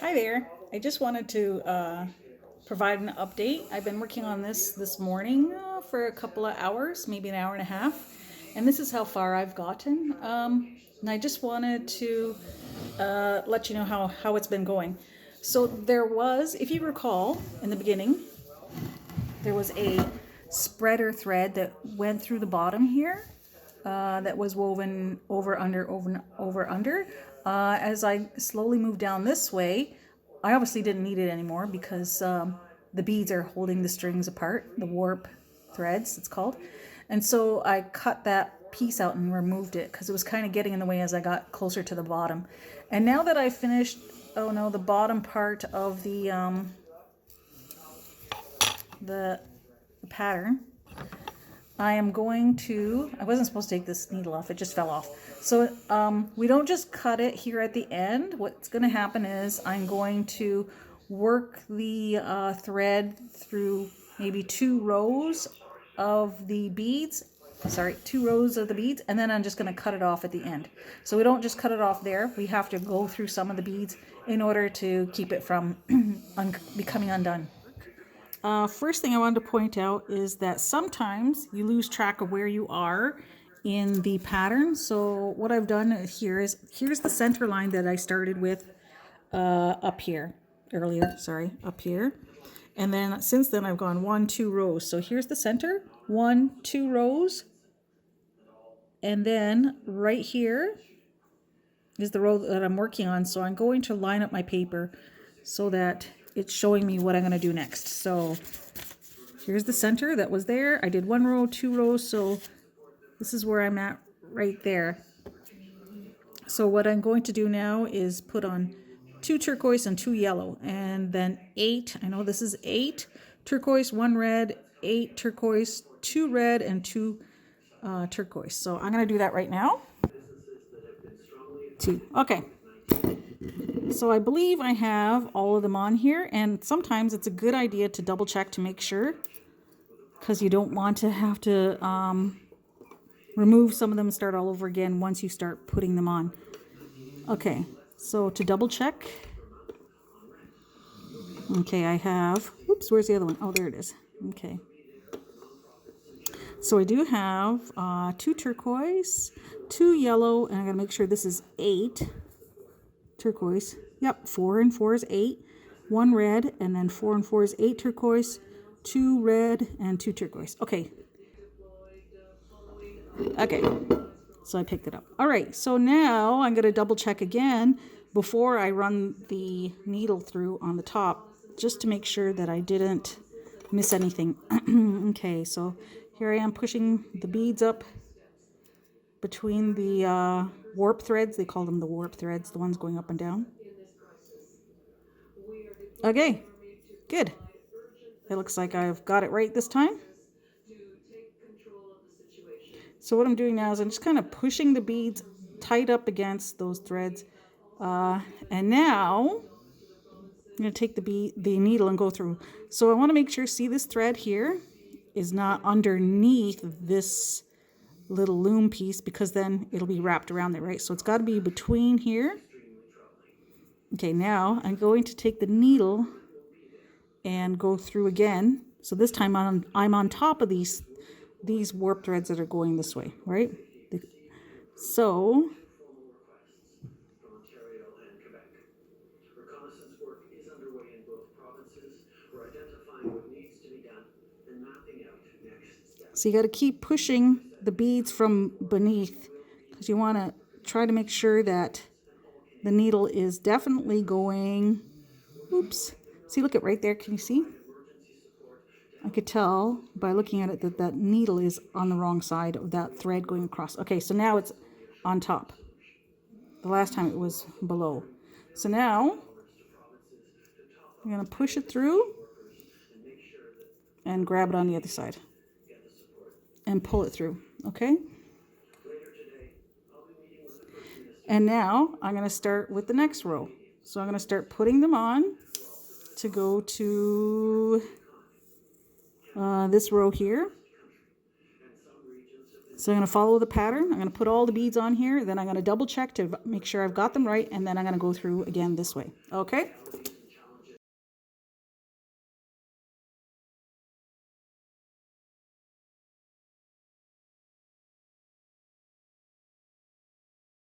Hi there. I just wanted to provide an update. I've been working on this morning for a couple of hours, maybe an hour and a half, and this is how far I've gotten. And I just wanted to let you know how it's been going. So there was, if you recall, in the beginning, there was a spreader thread that went through the bottom here that was woven over, under. As I slowly moved down this way, I obviously didn't need it anymore because the beads are holding the strings apart, the warp threads, it's called. And so I cut that piece out and removed it because it was kind of getting in the way as I got closer to the bottom. And now that I've finished, the bottom part of the pattern, I am going to, I wasn't supposed to take this needle off, it just fell off. So we don't just cut it here at the end. What's going to happen is I'm going to work the thread through maybe 2 rows of the beads. Sorry, 2 rows of the beads, and then I'm just going to cut it off at the end. So we don't just cut it off there. We have to go through some of the beads in order to keep it from becoming undone. First thing I wanted to point out is that sometimes you lose track of where you are in the pattern. So what I've done here is, here's the center line that I started with up here. And then since then I've gone 1, 2 rows. So here's the center, 1, 2 rows. And then right here is the row that I'm working on. So I'm going to line up my paper so that it's showing me what I'm going to do next. So here's the center that was there. I did 1 row, 2 rows, so this is where I'm at right there. So what I'm going to do now is put on 2 turquoise and 2 yellow, and then 8, I know this is 8 turquoise, 1 red, 8 turquoise, 2 red, and 2 turquoise. So I'm going to do that right now. 2. Okay. So I believe I have all of them on here, and sometimes it's a good idea to double check to make sure, because you don't want to have to remove some of them and start all over again once you start putting them on. Okay, so to double check, okay, I have, oops, where's the other one? Oh, there it is. Okay. So I do have 2 turquoise, 2 yellow, and I gotta make sure this is 8 turquoise. Yep, 4 and 4 is 8. 1 red, and then 4 and 4 is 8 turquoise, 2 red, and 2 turquoise. Okay. Okay. So I picked it up. All right. So now I'm going to double check again before I run the needle through on the top, just to make sure that I didn't miss anything. Okay. So here I am pushing the beads up between the warp threads. They call them the warp threads, the ones going up and down. Okay, good. It looks like I've got it right this time. So what I'm doing now is I'm just kind of pushing the beads tight up against those threads. And now I'm going to take the needle and go through. So I want to make sure, see this thread here is not underneath this little loom piece, because then it'll be wrapped around there, right? So it's got to be between here. Okay, now I'm going to take the needle and go through again. So this time I'm on top of these warp threads that are going this way, right? So you got to keep pushing the beads from beneath, because you want to try to make sure that the needle is definitely going, oops, see, look at right there, can you see? I could tell by looking at it that that needle is on the wrong side of that thread going across. Okay, so now it's on top. The last time it was below. So now I'm going to push it through and grab it on the other side and pull it through, okay? And now I'm going to start with the next row. So I'm going to start putting them on to go to this row here. So I'm going to follow the pattern. I'm going to put all the beads on here. Then I'm going to double check to make sure I've got them right. And then I'm going to go through again this way. Okay.